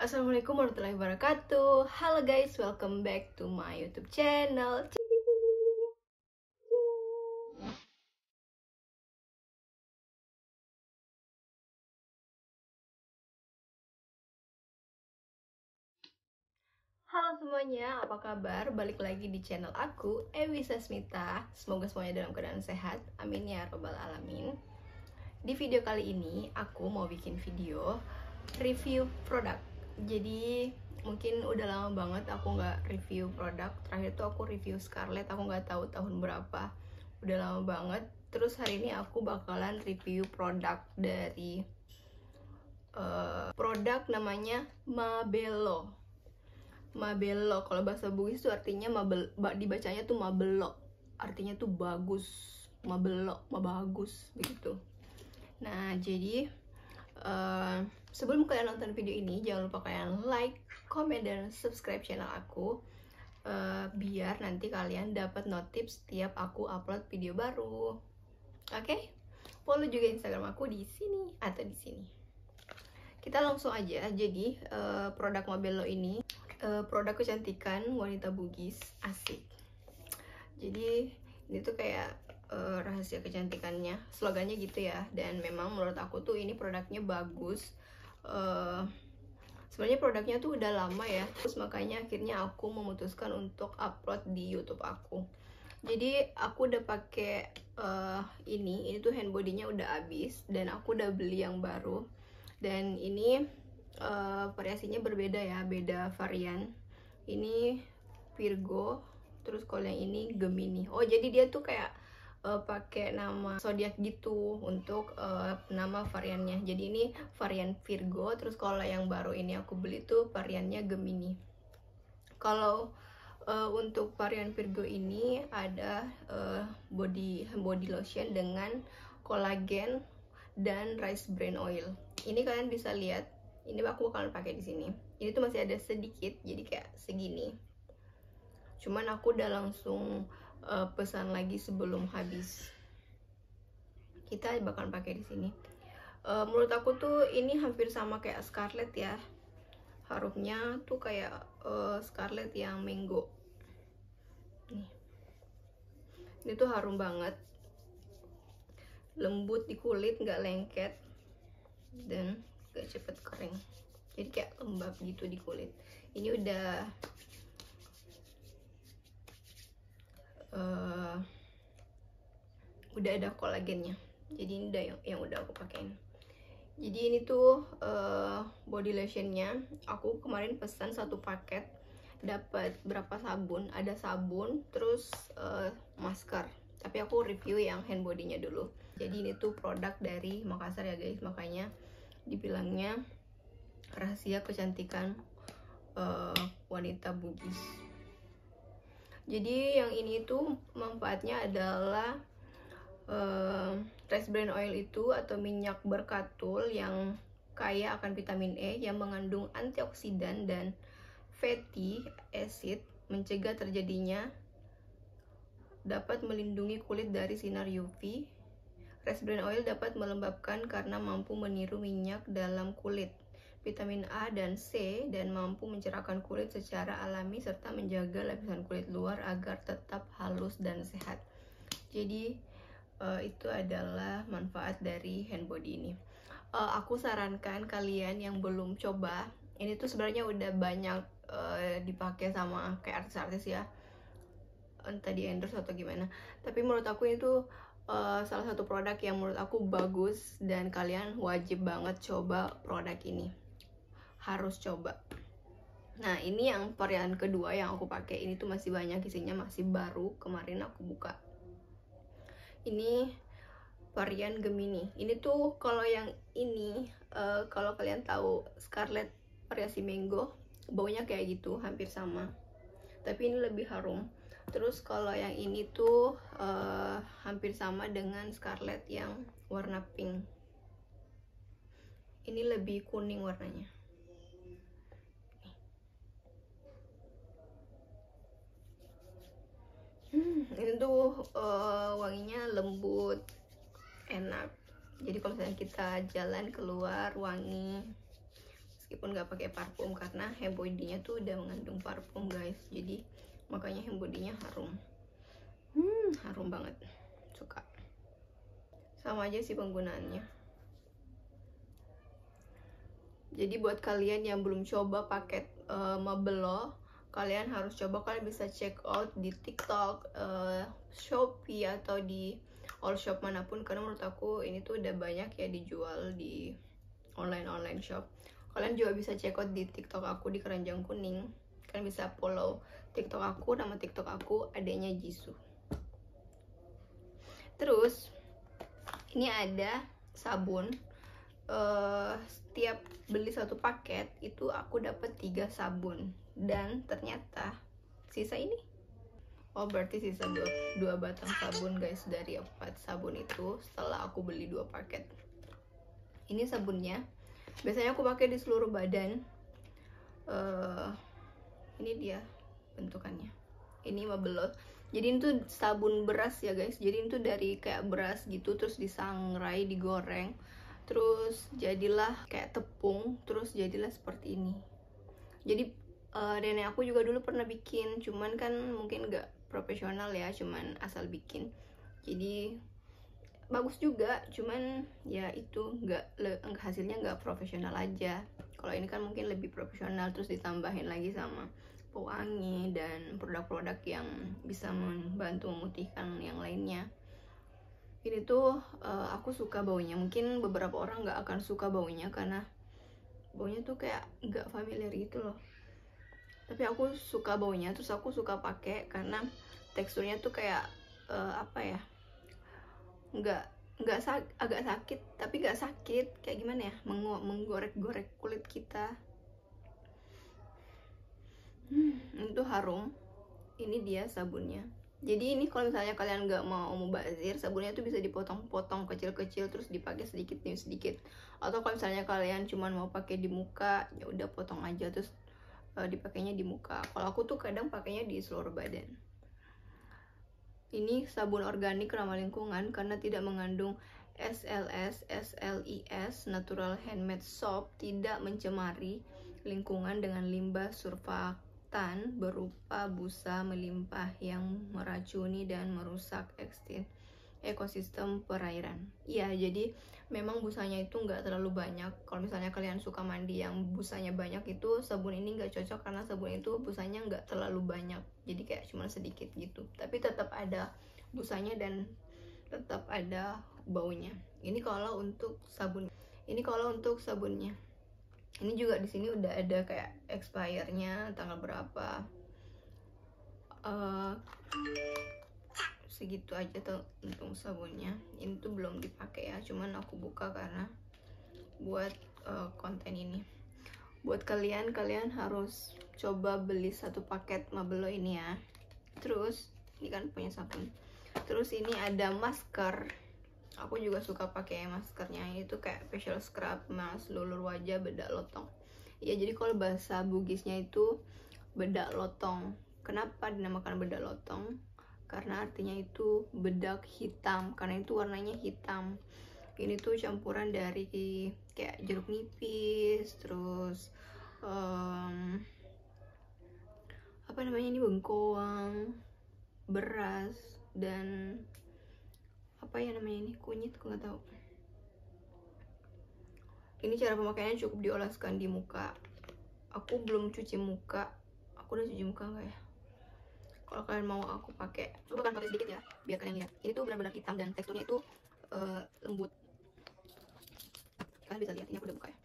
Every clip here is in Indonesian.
Assalamualaikum warahmatullahi wabarakatuh. Halo guys, welcome back to my YouTube channel. Halo semuanya, apa kabar? Balik lagi di channel aku, Ewi Sasmita. Semoga semuanya dalam keadaan sehat. Amin ya robbal alamin. Di video kali ini, aku mau bikin video review produk. Jadi mungkin udah lama banget aku nggak review produk. Terakhir tuh aku review Scarlett, aku nggak tahu tahun berapa. Udah lama banget. Terus hari ini aku bakalan review produk dari produk namanya Mabello. Mabello kalau bahasa Bugis itu artinya dibacanya tuh Mabello. Artinya tuh bagus. Mabello, bagus begitu. Nah, jadi sebelum kalian nonton video ini, jangan lupa kalian like, comment, dan subscribe channel aku biar nanti kalian dapat notif setiap aku upload video baru. Oke? Follow juga Instagram aku di sini atau di sini. Kita langsung aja. Jadi produk Mabello ini produk kecantikan wanita Bugis, asik. Jadi ini tuh kayak rahasia kecantikannya, slogannya gitu ya. Dan memang menurut aku tuh ini produknya bagus. Sebenarnya produknya tuh udah lama ya, terus makanya akhirnya aku memutuskan untuk upload di YouTube aku. Jadi aku udah pakai ini tuh hand body-nya udah habis dan aku udah beli yang baru. Dan ini variasinya berbeda ya, beda varian. Ini Virgo, terus kalau yang ini Gemini. Oh, jadi dia tuh kayak pakai nama zodiak gitu untuk nama variannya. Jadi ini varian Virgo, terus kalau yang baru ini aku beli tuh variannya Gemini. Kalau untuk varian Virgo ini ada body lotion dengan kolagen dan rice bran oil. Ini kalian bisa lihat, ini aku bakalan pakai di sini. Ini tuh masih ada sedikit, jadi kayak segini. Cuman aku udah langsung pesan lagi sebelum habis. Kita bakalan pakai di sini. Menurut aku tuh ini hampir sama kayak Scarlett ya. Harumnya tuh kayak Scarlett yang mango. Nih. Ini tuh harum banget. Lembut di kulit, nggak lengket. Dan gak cepet kering, jadi kayak lembab gitu di kulit. Ini udah ada kolagennya, jadi ini udah yang udah aku pakein. Jadi ini tuh body lotionnya. Aku kemarin pesan satu paket, dapat berapa sabun, ada sabun terus masker, tapi aku review yang hand body-nya dulu. Jadi ini tuh produk dari Makassar ya guys, makanya dibilangnya rahasia kecantikan wanita Bugis. Jadi yang ini tuh manfaatnya adalah rice bran oil itu atau minyak berkatul yang kaya akan vitamin E yang mengandung antioksidan dan fatty acid, mencegah terjadinya, dapat melindungi kulit dari sinar UV. Rice bran oil dapat melembabkan karena mampu meniru minyak dalam kulit. Vitamin A dan C dan mampu mencerahkan kulit secara alami serta menjaga lapisan kulit luar agar tetap halus dan sehat. Jadi itu adalah manfaat dari hand body ini. Aku sarankan kalian yang belum coba, ini tuh sebenarnya udah banyak dipakai sama kayak artis-artis ya, entah di endorse atau gimana. Tapi menurut aku itu salah satu produk yang menurut aku bagus dan kalian wajib banget coba produk ini, harus coba. Nah, ini yang varian kedua yang aku pakai. Ini tuh masih banyak isinya, masih baru, kemarin aku buka. Ini varian Gemini. Ini tuh kalau yang ini kalau kalian tahu Scarlett variasi mango, baunya kayak gitu, hampir sama, tapi ini lebih harum. Terus kalau yang ini tuh hampir sama dengan Scarlett yang warna pink. Ini lebih kuning warnanya. Ini tuh wanginya lembut, enak. Jadi kalau misalnya kita jalan keluar wangi, meskipun nggak pakai parfum, karena hand body-nya tuh udah mengandung parfum guys, jadi makanya hand body-nya harum. Harum banget, suka. Sama aja sih penggunaannya. Jadi buat kalian yang belum coba paket Mabello, kalian harus coba. Kalian bisa check out di TikTok, Shopee, atau di all shop manapun, karena menurut aku ini tuh udah banyak ya dijual di online shop. Kalian juga bisa check out di TikTok aku di Keranjang Kuning. Kalian bisa follow TikTok aku, nama TikTok aku adanya Jisoo. Terus ini ada sabun. Setiap beli satu paket itu aku dapat 3 sabun, dan ternyata sisa ini. Oh, berarti sisa 2 batang sabun guys dari 4 sabun itu setelah aku beli 2 paket. Ini sabunnya, biasanya aku pakai di seluruh badan. Ini dia bentukannya. Ini Mabello. Jadi itu sabun beras ya guys. Jadi itu dari kayak beras gitu, terus disangrai, digoreng, terus jadilah kayak tepung, terus jadilah seperti ini. Jadi nenek aku juga dulu pernah bikin, cuman kan mungkin nggak profesional ya, cuman asal bikin. Jadi bagus juga, cuman ya itu hasilnya nggak profesional aja. Kalau ini kan mungkin lebih profesional, terus ditambahin lagi sama pewangi dan produk-produk yang bisa membantu memutihkan yang lainnya. Ini tuh aku suka baunya. Mungkin beberapa orang nggak akan suka baunya karena baunya tuh kayak nggak familiar gitu loh. Tapi aku suka baunya, terus aku suka pakai karena teksturnya tuh kayak apa ya? Agak sakit, tapi nggak sakit. Kayak gimana ya? Menggorek-gorek kulit kita. Itu harum. Ini dia sabunnya. Jadi ini kalau misalnya kalian nggak mau mubazir, sabunnya tuh bisa dipotong-potong kecil-kecil terus dipakai sedikit demi sedikit. Atau kalau misalnya kalian cuma mau pakai di muka, ya udah potong aja terus dipakainya di muka. Kalau aku tuh kadang pakainya di seluruh badan. Ini sabun organik ramah lingkungan karena tidak mengandung SLS, SLIS, natural handmade soap, tidak mencemari lingkungan dengan limbah surfaktan berupa busa melimpah yang meracuni dan merusak ekosistem perairan. Iya, jadi memang busanya itu nggak terlalu banyak. Kalau misalnya kalian suka mandi yang busanya banyak, itu sabun ini nggak cocok karena sabun itu busanya nggak terlalu banyak. Jadi kayak cuma sedikit gitu. Tapi tetap ada busanya dan tetap ada baunya. Ini kalau untuk sabun. Sabunnya. Ini juga di sini udah ada kayak expire-nya tanggal berapa. Segitu aja tuh untuk sabunnya. Ini tuh belum dipakai ya, cuman aku buka karena buat konten ini. Buat kalian harus coba beli satu paket Mabello ini ya. Terus ini kan punya sabun. Terus ini ada masker. Aku juga suka pakai maskernya. Ini tuh kayak facial scrub mask lulur wajah bedak lotong. Ya, jadi kalau bahasa Bugisnya itu bedak lotong. Kenapa dinamakan bedak lotong? Karena artinya itu bedak hitam, karena itu warnanya hitam. Ini tuh campuran dari kayak jeruk nipis, terus apa namanya ini, bengkoang, beras, dan apa ya namanya ini, kunyit, aku nggak tahu. Ini cara pemakaiannya cukup dioleskan di muka. Aku belum cuci muka. Aku udah cuci muka nggak ya? Kalau kalian mau aku pakai, coba kan pakai sedikit ya, biar kalian lihat. Ini tuh benar-benar hitam dan teksturnya itu lembut. Kalian bisa lihat, ini aku udah buka ya.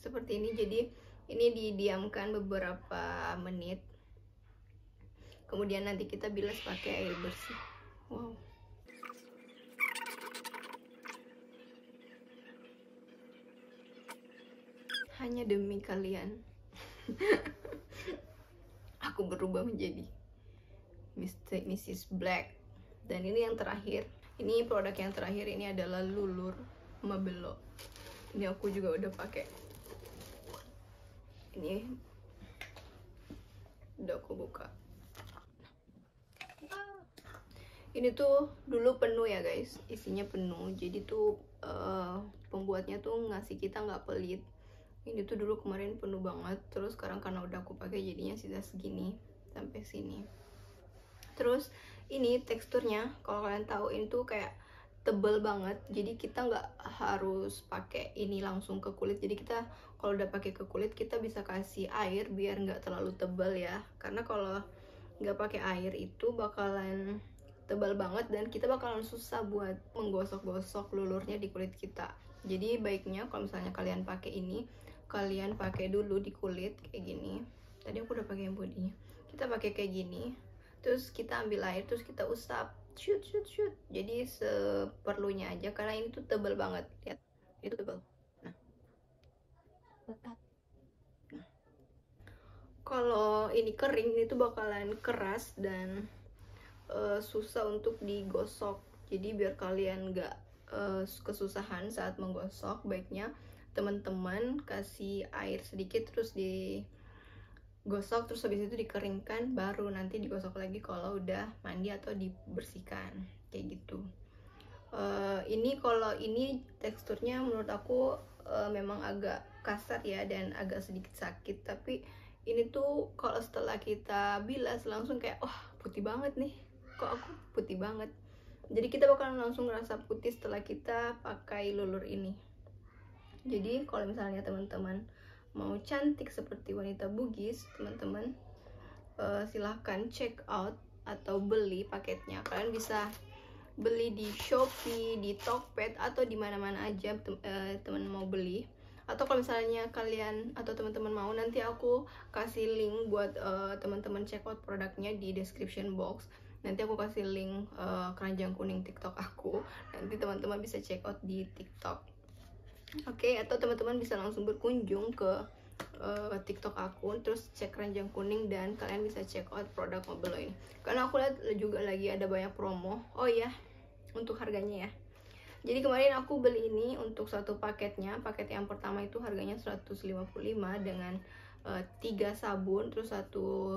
Seperti ini. Jadi ini didiamkan beberapa menit, kemudian nanti kita bilas pakai air bersih. Wow, hanya demi kalian aku berubah menjadi Mrs. Black. Dan ini yang terakhir, ini produk yang terakhir, ini adalah Lulur Mabello. Ini aku juga udah pakai. Ini Udah aku buka. Ini tuh dulu penuh ya guys, isinya penuh. Jadi tuh pembuatnya tuh ngasih kita nggak pelit. Ini tuh dulu kemarin penuh banget, terus sekarang karena udah aku pakai jadinya sisa segini sampai sini. Terus ini teksturnya, kalau kalian tahu ini tuh kayak tebel banget, jadi kita nggak harus pakai ini langsung ke kulit. Jadi kita kalau udah pakai ke kulit kita bisa kasih air biar nggak terlalu tebal ya, karena kalau nggak pakai air itu bakalan tebal banget dan kita bakalan susah buat menggosok-gosok lulurnya di kulit kita. Jadi baiknya kalau misalnya kalian pakai ini, kalian pakai dulu di kulit kayak gini. Tadi aku udah pakai yang bodinya. Kita pakai kayak gini, terus kita ambil air, terus kita usap, shoot. Jadi seperlunya aja, karena ini tuh tebal banget. Lihat, itu tebal. Nah, kalau ini kering itu bakalan keras dan susah untuk digosok. Jadi biar kalian nggak kesusahan saat menggosok, baiknya teman-teman kasih air sedikit terus digosok, terus habis itu dikeringkan, baru nanti digosok lagi kalau udah mandi atau dibersihkan kayak gitu. Ini kalau ini teksturnya menurut aku memang agak kasar ya dan agak sedikit sakit, tapi ini tuh kalau setelah kita bilas langsung kayak putih banget nih, kok aku putih banget. Jadi kita bakalan langsung ngerasa putih setelah kita pakai lulur ini. Jadi kalau misalnya teman-teman mau cantik seperti wanita Bugis, teman-teman silahkan check out atau beli paketnya. Kalian bisa beli di Shopee, di Tokped, atau di mana-mana aja teman mau beli. Atau kalau misalnya kalian atau teman-teman mau, nanti aku kasih link buat teman-teman check out produknya di description box. Nanti aku kasih link keranjang kuning TikTok aku. Nanti teman-teman bisa check out di TikTok. Oke, atau teman-teman bisa langsung berkunjung ke TikTok aku, terus cek keranjang kuning dan kalian bisa check out produk Mobelo ini. Karena aku lihat juga lagi ada banyak promo. Oh iya, untuk harganya ya. Jadi kemarin aku beli ini untuk satu paketnya. Paket yang pertama itu harganya 155 dengan 3 sabun, terus 1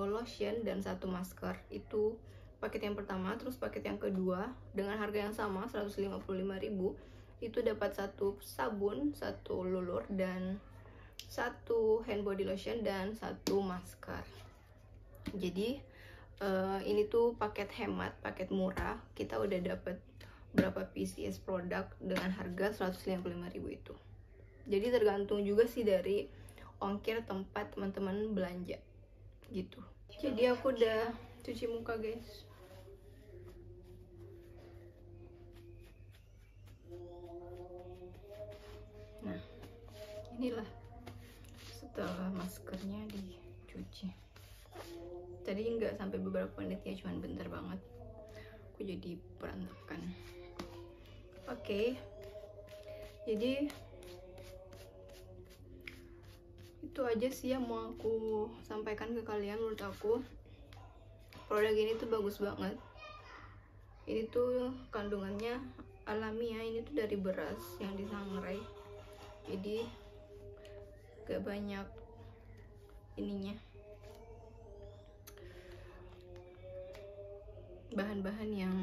lotion dan 1 masker. Itu paket yang pertama. Terus paket yang kedua dengan harga yang sama 155.000, itu dapat 1 sabun, 1 lulur dan 1 hand body lotion dan 1 masker. Jadi ini tuh paket hemat, paket murah. Kita udah dapet berapa pieces produk dengan harga 155.000 itu. Jadi tergantung juga sih dari ongkir tempat teman-teman belanja gitu. Jadi aku udah cuci muka guys. Nah, inilah setelah maskernya dicuci. Tadi nggak sampai beberapa menit ya, cuman bentar banget. Aku jadi berantakan. Oke, jadi itu aja sih yang mau aku sampaikan ke kalian. Menurut aku produk ini tuh bagus banget. Ini tuh kandungannya alami ya, ini tuh dari beras yang disangrai, jadi gak banyak ininya bahan-bahan yang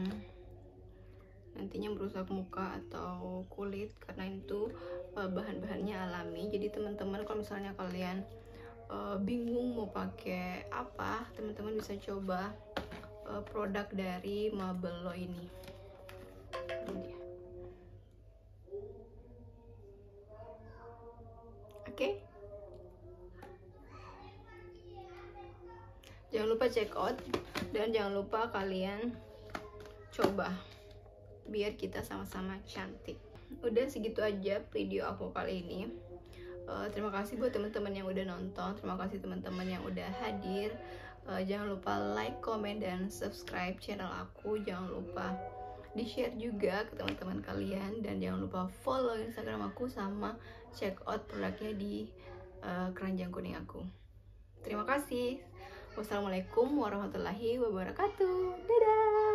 nantinya merusak muka atau kulit, karena itu bahan-bahannya alami. Jadi teman-teman kalau misalnya kalian bingung mau pakai apa, teman-teman bisa coba produk dari Mobelo ini. Oke. Jangan lupa check out dan jangan lupa kalian coba biar kita sama-sama cantik. Udah segitu aja video aku kali ini. Terima kasih buat teman-teman yang udah nonton, terima kasih teman-teman yang udah hadir. Jangan lupa like, comment, dan subscribe channel aku. Jangan lupa di-share juga ke teman-teman kalian, dan jangan lupa follow Instagram aku sama check out produknya di keranjang kuning aku. Terima kasih. Wassalamualaikum warahmatullahi wabarakatuh. Dadah.